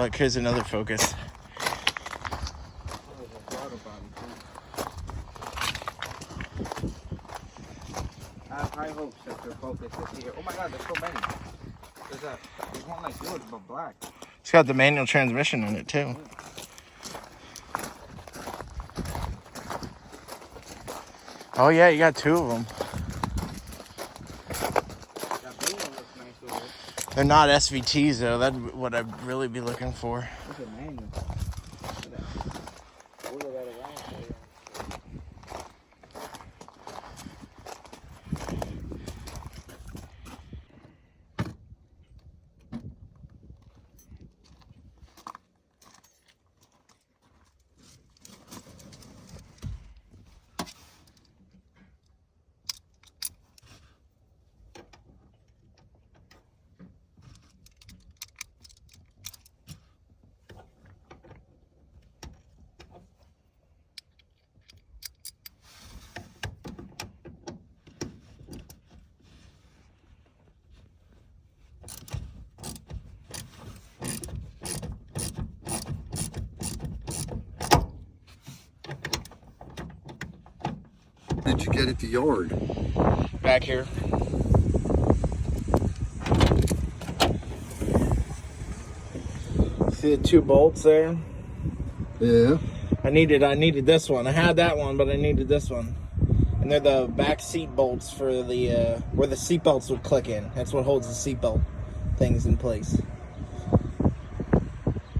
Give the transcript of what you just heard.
Look, here's another Focus. I have high hopes that the Focus is here. Oh my God, there's so many. There's one like yours, but black. It's got the manual transmission in it too. Oh yeah, you got two of them. That blue one looks nice over there. They're not SVTs though. That's what I'd really be looking for. Look at manual. Look at that around for you. Did you get at the yard? Back here. See the two bolts there? Yeah. I needed this one. I had that one, but I needed this one. And they're the back seat bolts for the where the seat belts would click in. That's what holds the seat belt things in place.